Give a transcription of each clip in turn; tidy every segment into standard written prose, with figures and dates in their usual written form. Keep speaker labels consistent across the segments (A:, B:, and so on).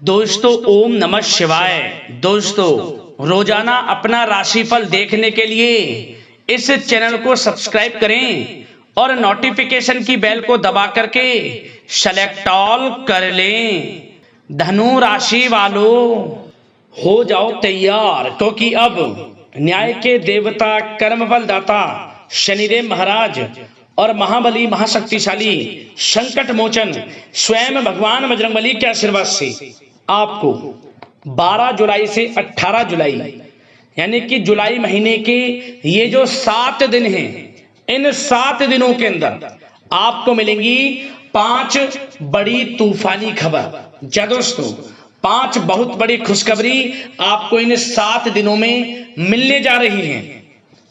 A: दोस्तों ओम नमः शिवाय। दोस्तों रोजाना अपना राशिफल देखने के लिए इस चैनल को सब्सक्राइब करें और नोटिफिकेशन की बेल को दबा करके सेलेक्ट ऑल कर लें। धनु राशि वालों हो जाओ तैयार, क्योंकि अब न्याय के देवता, कर्मफल दाता शनिदेव महाराज और महाबली महाशक्तिशाली संकट मोचन स्वयं भगवान बजरंगबली के आशीर्वाद से आपको 12 जुलाई से 18 जुलाई यानी कि जुलाई महीने के ये जो 7 दिन हैं, इन 7 दिनों के अंदर आपको मिलेंगी 5 बड़ी तूफानी खबर। जा दोस्तों, 5 बहुत बड़ी खुशखबरी आपको इन 7 दिनों में मिलने जा रही हैं।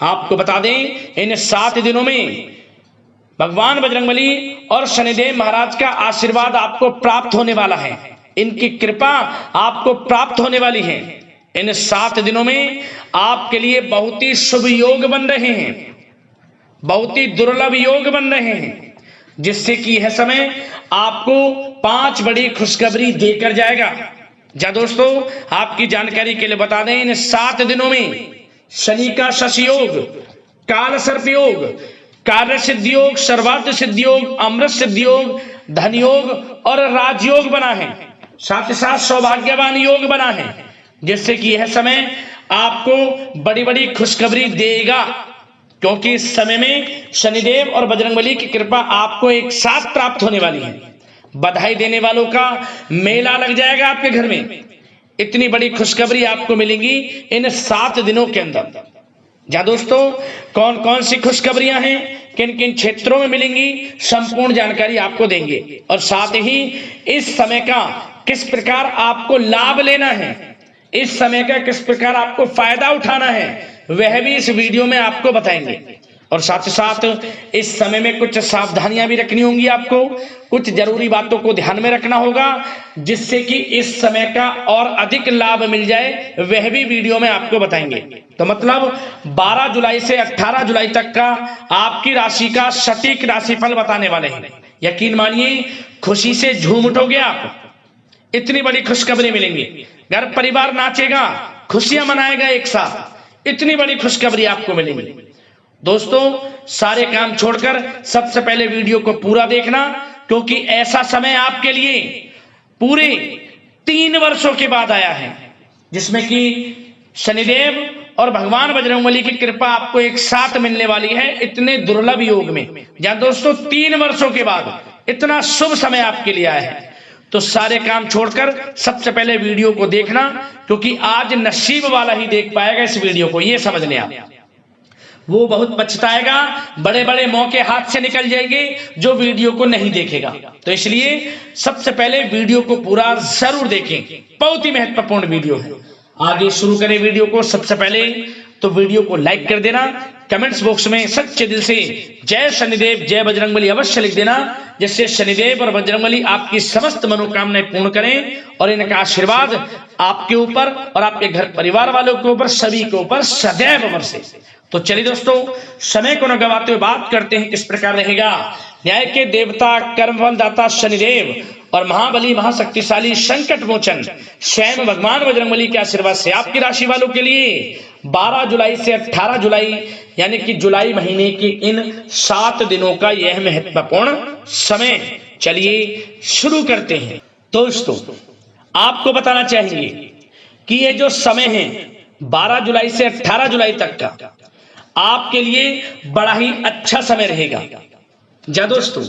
A: आपको बता दें, इन 7 दिनों में भगवान बजरंगबली और शनिदेव महाराज का आशीर्वाद आपको प्राप्त होने वाला है। इनकी कृपा आपको प्राप्त होने वाली है। इन 7 दिनों में आपके लिए बहुत ही शुभ योग बन रहे हैं, बहुत ही दुर्लभ योग बन रहे हैं, जिससे कि यह समय आपको 5 बड़ी खुशखबरी देकर जाएगा। जा दोस्तों, आपकी जानकारी के लिए बता दें, इन 7 दिनों में शनि का शशि योग, काल सर्प योग, कार्य सिद्धि योग, सर्वार्थ सिद्धि योग, अमृत सिद्धि योग, धन योग और राजयोग बना है। साथ ही साथ सौभाग्यवान योग बना है, जिससे कि यह समय आपको बड़ी बड़ी खुशखबरी देगा, क्योंकि इस समय में शनिदेव और बजरंगबली की कृपा आपको एक साथ प्राप्त होने वाली है। बधाई देने वालों का मेला लग जाएगा आपके घर में। इतनी बड़ी खुशखबरी आपको मिलेंगी इन 7 दिनों के अंदर। जा दोस्तों, कौन कौन सी खुशखबरियां हैं, किन किन क्षेत्रों में मिलेंगी, संपूर्ण जानकारी आपको देंगे। और साथ ही इस समय का किस प्रकार आपको लाभ लेना है, इस समय का किस प्रकार आपको फायदा उठाना है, वह भी इस वीडियो में आपको बताएंगे। और साथ ही साथ इस समय में कुछ सावधानियां भी रखनी होंगी आपको, कुछ जरूरी बातों को ध्यान में रखना होगा, जिससे कि इस समय का और अधिक लाभ मिल जाए, वह भी वीडियो में आपको बताएंगे। तो मतलब 12 जुलाई से 18 जुलाई तक का आपकी राशि का सटीक राशिफल बताने वाले हैं। यकीन मानिए, खुशी से झूम उठोगे आप। इतनी बड़ी खुशखबरी मिलेंगी, घर परिवार नाचेगा, खुशियां मनाएगा एक साथ। इतनी बड़ी खुशखबरी आपको मिलेंगी। दोस्तों, सारे काम छोड़कर सबसे पहले वीडियो को पूरा देखना, क्योंकि ऐसा समय आपके लिए पूरे 3 वर्षों के बाद आया है, जिसमें कि शनिदेव और भगवान बजरंगबली की कृपा आपको एक साथ मिलने वाली है, इतने दुर्लभ योग में। जहां दोस्तों 3 वर्षों के बाद इतना शुभ समय आपके लिए आया है, तो सारे काम छोड़कर सबसे पहले वीडियो को देखना, क्योंकि आज नसीब वाला ही देख पाएगा इस वीडियो को। ये समझ लें आप, वो बहुत पछताएगा, बड़े बड़े मौके हाथ से निकल जाएंगे जो वीडियो को नहीं देखेगा। तो इसलिए सबसे पहले वीडियो को पूरा जरूर देखें, बहुत ही महत्वपूर्ण वीडियो है। आगे शुरू करें वीडियो को। सबसे पहले तो वीडियो को लाइक कर देना, कमेंट्स बॉक्स में सच्चे दिल से जय शनिदेव जय बजरंगबली अवश्य लिख देना, जिससे शनिदेव और बजरंगबली आपकी समस्त मनोकामनाएं पूर्ण करें और इनका आशीर्वाद आपके ऊपर और आपके घर परिवार वालों के ऊपर, सभी के ऊपर सदैव बरसे। तो चलिए दोस्तों, समय को न गवाते हुए बात करते हैं किस प्रकार रहेगा न्याय के देवता, कर्मफल दाता शनिदेव और महाबली महाशक्तिशाली संकट मोचन स्वयं भगवान बजरंगबली के आशीर्वाद से आपकी राशि वालों के लिए 12 जुलाई से 18 जुलाई यानी कि जुलाई महीने के इन 7 दिनों का यह महत्वपूर्ण समय। चलिए शुरू करते हैं। दोस्तों, आपको बताना चाहेंगे कि ये जो समय है 12 जुलाई से 18 जुलाई तक का आपके लिए बड़ा ही अच्छा समय रहेगा। जा दोस्तों,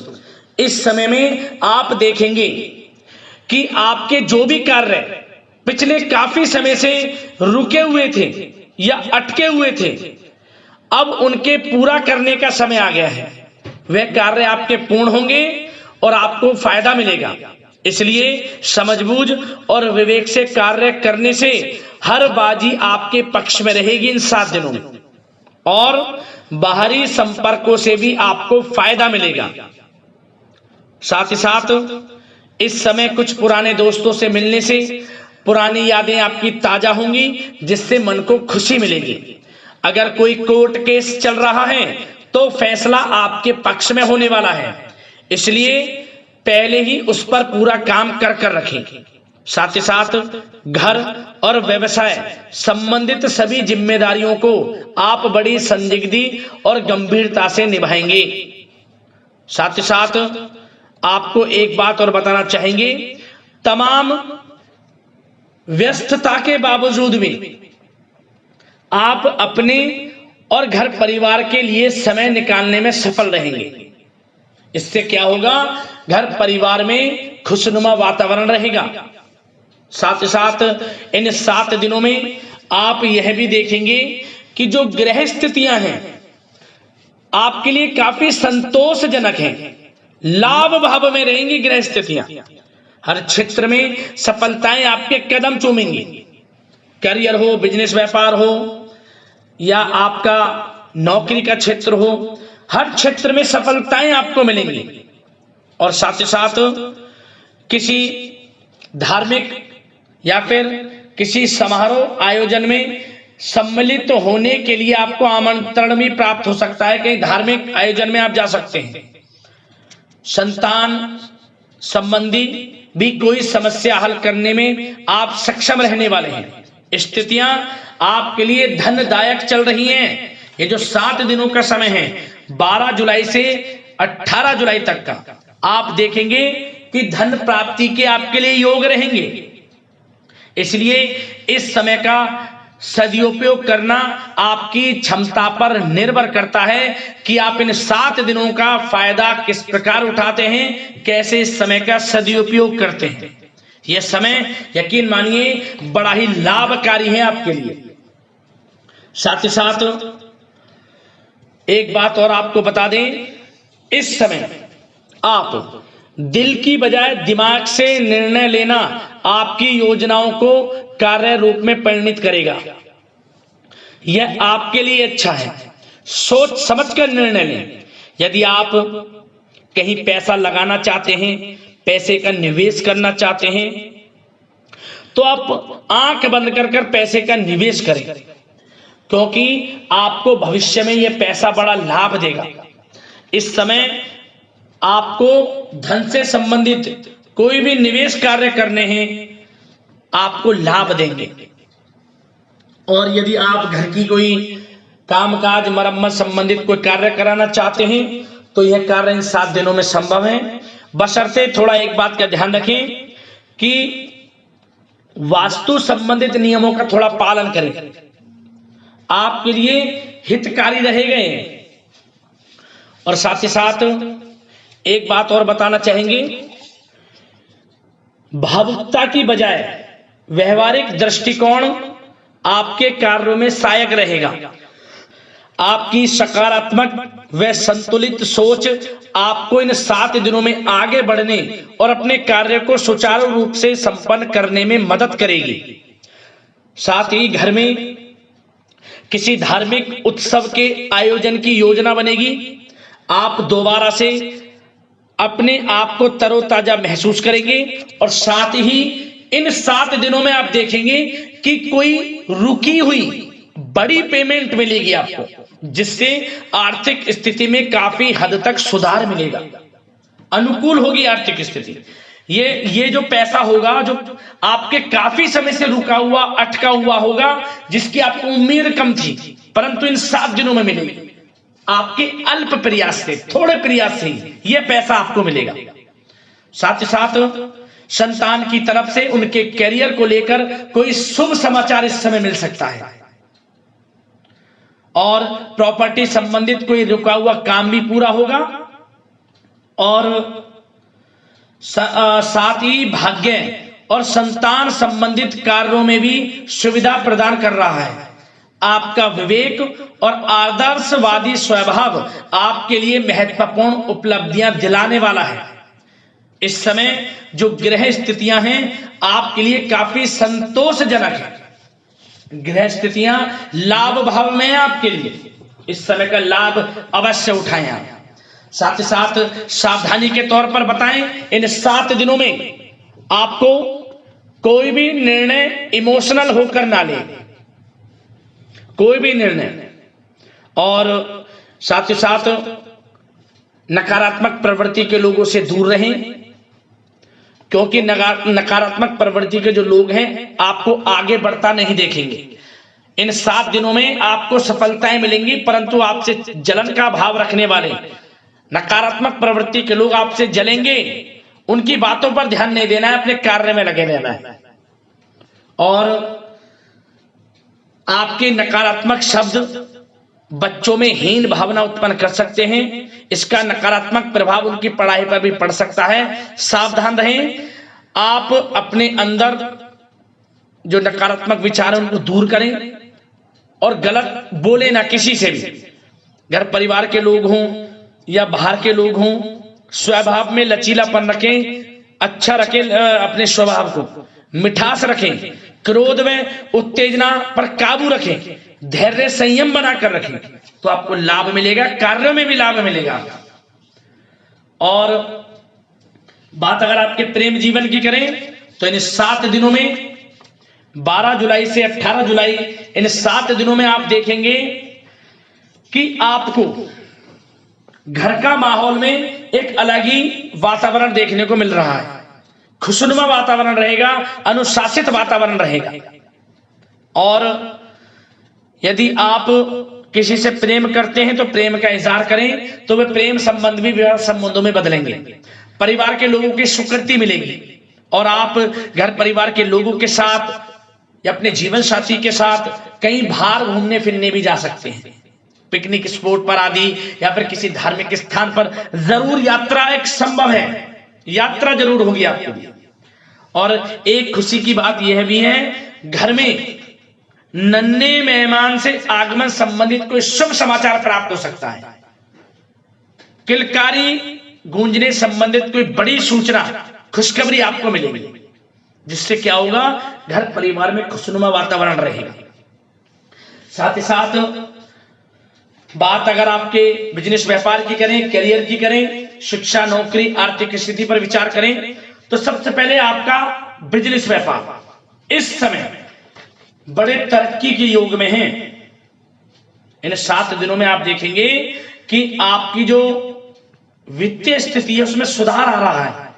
A: इस समय में आप देखेंगे कि आपके जो भी कार्य पिछले काफी समय से रुके हुए थे या अटके हुए थे, अब उनके पूरा करने का समय आ गया है। वह कार्य आपके पूर्ण होंगे और आपको फायदा मिलेगा। इसलिए समझबूझ और विवेक से कार्य करने से हर बाजी आपके पक्ष में रहेगी इन 7 दिनों में, और बाहरी संपर्कों से भी आपको फायदा मिलेगा। साथ ही साथ इस समय कुछ पुराने दोस्तों से मिलने से पुरानी यादें आपकी ताजा होंगी, जिससे मन को खुशी मिलेगी। अगर कोई कोर्ट केस चल रहा है तो फैसला आपके पक्ष में होने वाला है, इसलिए पहले ही उस पर पूरा काम कर रखें। साथ ही साथ घर और व्यवसाय संबंधित सभी जिम्मेदारियों को आप बड़ी संदिग्धि और गंभीरता से निभाएंगे। साथ ही साथ आपको एक बात और बताना चाहेंगे, तमाम व्यस्तता के बावजूद भी आप अपने और घर परिवार के लिए समय निकालने में सफल रहेंगे। इससे क्या होगा, घर परिवार में खुशनुमा वातावरण रहेगा। साथ ही साथ इन 7 दिनों में आप यह भी देखेंगे कि जो ग्रह स्थितियां हैं आपके लिए काफी संतोषजनक हैं, लाभ भाव में रहेंगी ग्रह स्थितियां। हर क्षेत्र में सफलताएं आपके कदम चूमेंगी। करियर हो, बिजनेस व्यापार हो या आपका नौकरी का क्षेत्र हो, हर क्षेत्र में सफलताएं आपको मिलेंगी। और साथ ही साथ किसी धार्मिक या फिर किसी समारोह आयोजन में सम्मिलित होने के लिए आपको आमंत्रण भी प्राप्त हो सकता है। कहीं धार्मिक आयोजन में आप जा सकते हैं। संतान संबंधी भी कोई समस्या हल करने में आप सक्षम रहने वाले हैं। स्थितियां आपके लिए धनदायक चल रही हैं। ये जो 7 दिनों का समय है, 12 जुलाई से 18 जुलाई तक का, आप देखेंगे कि धन प्राप्ति के आपके लिए योग रहेंगे। इसलिए इस समय का सदुपयोग करना आपकी क्षमता पर निर्भर करता है कि आप इन 7 दिनों का फायदा किस प्रकार उठाते हैं, कैसे इस समय का सदुपयोग करते हैं। यह समय यकीन मानिए बड़ा ही लाभकारी है आपके लिए। साथ ही साथ एक बात और आपको बता दें, इस समय आप दिल की बजाय दिमाग से निर्णय लेना आपकी योजनाओं को कार्य रूप में परिणित करेगा। यह आपके लिए अच्छा है। सोच समझकर निर्णय लें। यदि आप कहीं पैसा लगाना चाहते हैं, पैसे का निवेश करना चाहते हैं, तो आप आंख बंद कर कर पैसे का निवेश करें, क्योंकि आपको भविष्य में यह पैसा बड़ा लाभ देगा। इस समय आपको धन से संबंधित कोई भी निवेश कार्य करने हैं, आपको लाभ देंगे। और यदि आप घर की कोई कामकाज मरम्मत संबंधित कोई कार्य कराना चाहते हैं, तो यह कार्य इन 7 दिनों में संभव है। बशर्ते थोड़ा एक बात का ध्यान रखें कि वास्तु संबंधित नियमों का थोड़ा पालन करें, आपके लिए हितकारी रहेंगे। और साथ ही साथ एक बात और बताना चाहेंगे, भावुकता की बजाय व्यवहारिक दृष्टिकोण आपके कार्यों में सहायक रहेगा। आपकी सकारात्मक व संतुलित सोच आपको इन 7 दिनों में आगे बढ़ने और अपने कार्य को सुचारू रूप से संपन्न करने में मदद करेगी। साथ ही घर में किसी धार्मिक उत्सव के आयोजन की योजना बनेगी। आप दोबारा से अपने आप को तरोताजा महसूस करेंगे। और साथ ही इन 7 दिनों में आप देखेंगे कि कोई रुकी हुई बड़ी पेमेंट मिलेगी आपको, जिससे आर्थिक स्थिति में काफी हद तक सुधार मिलेगा, अनुकूल होगी आर्थिक स्थिति। ये जो पैसा होगा, जो आपके काफी समय से रुका हुआ, अटका हुआ होगा, जिसकी आपको उम्मीद कम थी, परंतु इन 7 दिनों में मिलेगी। आपके अल्प प्रयास से, थोड़े प्रयास से यह पैसा आपको मिलेगा। साथ ही साथ संतान की तरफ से उनके करियर को लेकर कोई शुभ समाचार इस समय मिल सकता है। और प्रॉपर्टी संबंधित कोई रुका हुआ काम भी पूरा होगा। और साथ ही भाग्य और संतान संबंधित कार्यों में भी सुविधा प्रदान कर रहा है। आपका विवेक और आदर्शवादी स्वभाव आपके लिए महत्वपूर्ण उपलब्धियां दिलाने वाला है। इस समय जो ग्रह स्थितियां हैं आपके लिए काफी संतोषजनक है। ग्रह स्थितियां लाभ भाव में है आपके लिए। इस समय का लाभ अवश्य उठाएं आप। साथ ही साथ सावधानी के तौर पर बताएं, इन 7 दिनों में आपको कोई भी निर्णय इमोशनल होकर ना लें, कोई भी निर्णय। और साथ ही साथ नकारात्मक प्रवृत्ति के लोगों से दूर रहें। क्योंकि नकारात्मक प्रवृत्ति के जो लोग हैं आपको आगे बढ़ता नहीं देखेंगे। इन 7 दिनों में आपको सफलताएं मिलेंगी, परंतु आपसे जलन का भाव रखने वाले नकारात्मक प्रवृत्ति के लोग आपसे जलेंगे। उनकी बातों पर ध्यान नहीं देना है, अपने कार्य में लगे रहना है। और आपके नकारात्मक शब्द बच्चों में हीन भावना उत्पन्न कर सकते हैं। इसका नकारात्मक प्रभाव उनकी पढ़ाई पर भी पड़ सकता है। सावधान रहें। आप अपने अंदर जो नकारात्मक विचार है उनको दूर करें और गलत बोले ना किसी से भी। घर परिवार के लोग हों या बाहर के लोग हों, स्वभाव में लचीलापन रखें, अच्छा रखें, अपने स्वभाव को मिठास रखें, क्रोध में उत्तेजना पर काबू रखें, धैर्य संयम बनाकर रखें, तो आपको लाभ मिलेगा, कार्यों में भी लाभ मिलेगा। और बात अगर आपके प्रेम जीवन की करें तो इन 7 दिनों में 12 जुलाई से 18 जुलाई इन 7 दिनों में आप देखेंगे कि आपको घर का माहौल में एक अलग ही वातावरण देखने को मिल रहा है। खुशनुमा वातावरण रहेगा, अनुशासित वातावरण रहेगा। और यदि आप किसी से प्रेम करते हैं तो प्रेम का इजहार करें, तो वे प्रेम संबंध भी विवाह संबंधों में बदलेंगे। परिवार के लोगों की स्वीकृति मिलेगी और आप घर परिवार के लोगों के साथ या अपने जीवन साथी के साथ कहीं बाहर घूमने फिरने भी जा सकते हैं, पिकनिक स्पॉट पर आदि, या फिर किसी धार्मिक स्थान पर जरूर यात्रा एक संभव है, यात्रा जरूर होगी आपके लिए। और एक खुशी की बात यह भी है, घर में नन्हे मेहमान से आगमन संबंधित कोई शुभ समाचार प्राप्त हो सकता है। किलकारी गूंजने संबंधित कोई बड़ी सूचना, खुशखबरी आपको मिलेगी, जिससे क्या होगा, घर परिवार में खुशनुमा वातावरण रहेगा। साथ ही साथ बात अगर आपके बिजनेस व्यापार की करें, करियर की करें, शिक्षा, नौकरी, आर्थिक स्थिति पर विचार करें, तो सबसे पहले आपका बिजनेस व्यापार इस समय बड़े तरक्की के योग में है। इन 7 दिनों में आप देखेंगे कि आपकी जो वित्तीय स्थिति है उसमें सुधार आ रहा है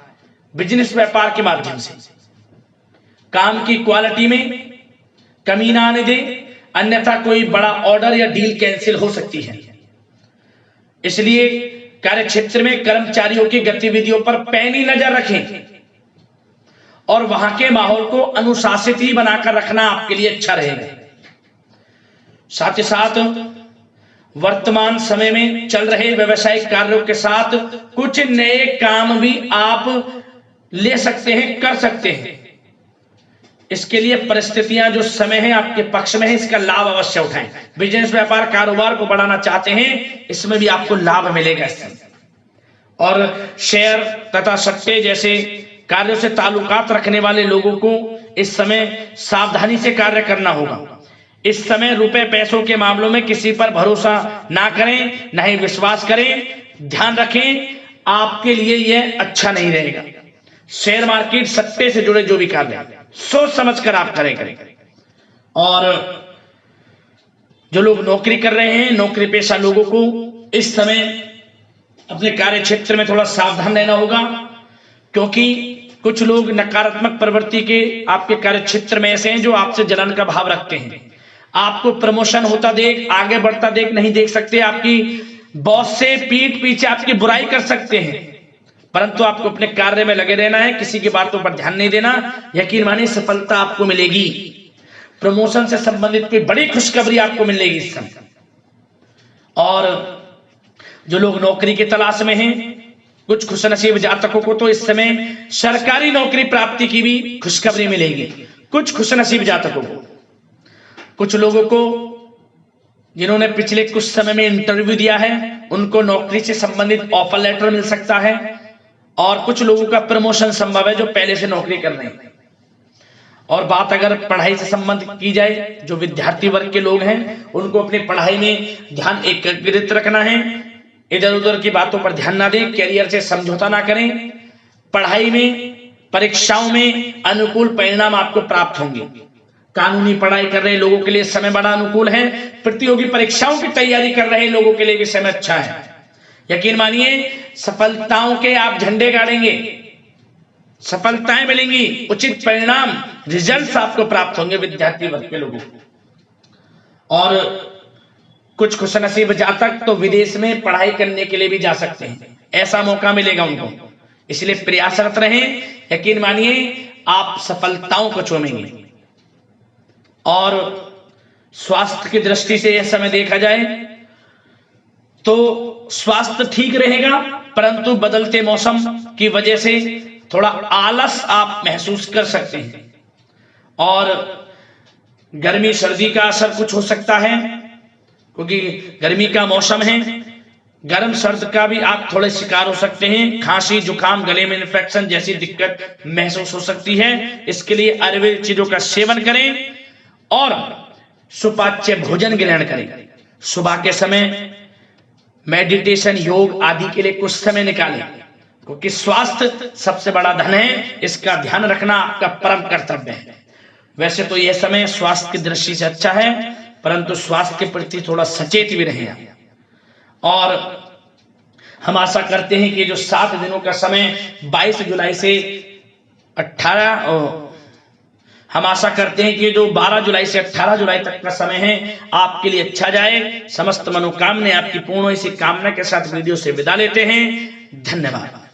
A: बिजनेस व्यापार के माध्यम से। काम की क्वालिटी में कमी ना आने दे, अन्यथा कोई बड़ा ऑर्डर या डील कैंसिल हो सकती है। इसलिए कार्य क्षेत्र में कर्मचारियों की गतिविधियों पर पैनी नजर रखें और वहां के माहौल को अनुशासित ही बनाकर रखना आपके लिए अच्छा रहेगा। साथ ही साथ वर्तमान समय में चल रहे व्यवसायिक कार्यों के साथ कुछ नए काम भी आप ले सकते हैं, कर सकते हैं। इसके लिए परिस्थितियां जो समय है आपके पक्ष में है, इसका लाभ अवश्य उठाएं। बिजनेस व्यापार कारोबार को बढ़ाना चाहते हैं, इसमें भी आपको लाभ मिलेगा इस समय। और शेयर तथा सट्टे जैसे कार्यों से ताल्लुकात रखने वाले लोगों को इस समय सावधानी से कार्य करना होगा। इस समय रुपए पैसों के मामलों में किसी पर भरोसा ना करें, ना ही विश्वास करें। ध्यान रखें, आपके लिए यह अच्छा नहीं रहेगा। शेयर मार्केट, सट्टे से जुड़े जो भी कार्य सोच समझ कर आप करें। और जो लोग नौकरी कर रहे हैं, नौकरी पेशा लोगों को इस समय अपने कार्य क्षेत्र में थोड़ा सावधान रहना होगा, क्योंकि कुछ लोग नकारात्मक प्रवृत्ति के आपके कार्य क्षेत्र में ऐसे हैं जो आपसे जलन का भाव रखते हैं। आपको प्रमोशन होता देख, आगे बढ़ता देख नहीं देख सकते। आपकी बॉस से पीठ पीछे आपकी बुराई कर सकते हैं, परंतु आपको अपने कार्य में लगे रहना है, किसी की बातों पर ध्यान नहीं देना। यकीन मानिए सफलता आपको मिलेगी। प्रमोशन से संबंधित कोई बड़ी खुशखबरी आपको मिलेगी इस समय। और जो लोग नौकरी की तलाश में हैं, कुछ खुशनसीब जातकों को तो इस समय सरकारी नौकरी प्राप्ति की भी खुशखबरी मिलेगी। कुछ खुशनसीब जातकों को, कुछ लोगों को जिन्होंने पिछले कुछ समय में इंटरव्यू दिया है, उनको नौकरी से संबंधित ऑफर लेटर मिल सकता है। और कुछ लोगों का प्रमोशन संभव है जो पहले से नौकरी कर रहे हैं। और बात अगर पढ़ाई से संबंधित की जाए, जो विद्यार्थी वर्ग के लोग हैं उनको अपनी पढ़ाई में ध्यान एकाग्रित रखना है, इधर उधर की बातों पर ध्यान ना दें, कैरियर से समझौता ना करें। पढ़ाई में, परीक्षाओं में अनुकूल परिणाम आपको प्राप्त होंगे। कानूनी पढ़ाई कर रहे लोगों के लिए समय बड़ा अनुकूल है। प्रतियोगी परीक्षाओं की तैयारी कर रहे लोगों के लिए भी समय अच्छा है। यकीन मानिए सफलताओं के आप झंडे गाड़ेंगे। सफलताएं मिलेंगी, उचित परिणाम, रिजल्ट्स आपको प्राप्त होंगे विद्यार्थी वर्ग के लोगों को। और कुछ खुशनसीब जातक तो विदेश में पढ़ाई करने के लिए भी जा सकते हैं, ऐसा मौका मिलेगा उनको। इसलिए प्रयासरत रहें, यकीन मानिए आप सफलताओं को चूमेंगे। और स्वास्थ्य की दृष्टि से यह समय देखा जाए तो स्वास्थ्य ठीक रहेगा, परंतु बदलते मौसम की वजह से थोड़ा आलस आप महसूस कर सकते हैं। और गर्मी सर्दी का असर कुछ हो सकता है, क्योंकि गर्मी का मौसम है, गर्म सर्द का भी आप थोड़े शिकार हो सकते हैं। खांसी, जुकाम, गले में इन्फेक्शन जैसी दिक्कत महसूस हो सकती है। इसके लिए आयुर्वेदिक चीजों का सेवन करें और सुपाच्य भोजन ग्रहण करें। सुबह के समय मेडिटेशन, योग आदि के लिए कुछ समय निकालें, क्योंकि स्वास्थ्य सबसे बड़ा धन है, इसका ध्यान रखना आपका परम कर्तव्य है। वैसे तो यह समय स्वास्थ्य की दृष्टि से अच्छा है, परंतु स्वास्थ्य के प्रति थोड़ा सचेत भी रहें। और हम आशा करते हैं कि जो 7 दिनों का समय 22 जुलाई से 18 हम आशा करते हैं कि जो 12 जुलाई से 18 जुलाई तक का समय है आपके लिए अच्छा जाए। समस्त मनोकामनाएं आपकी पूर्ण हो, इसी कामना के साथ वीडियो से विदा लेते हैं। धन्यवाद।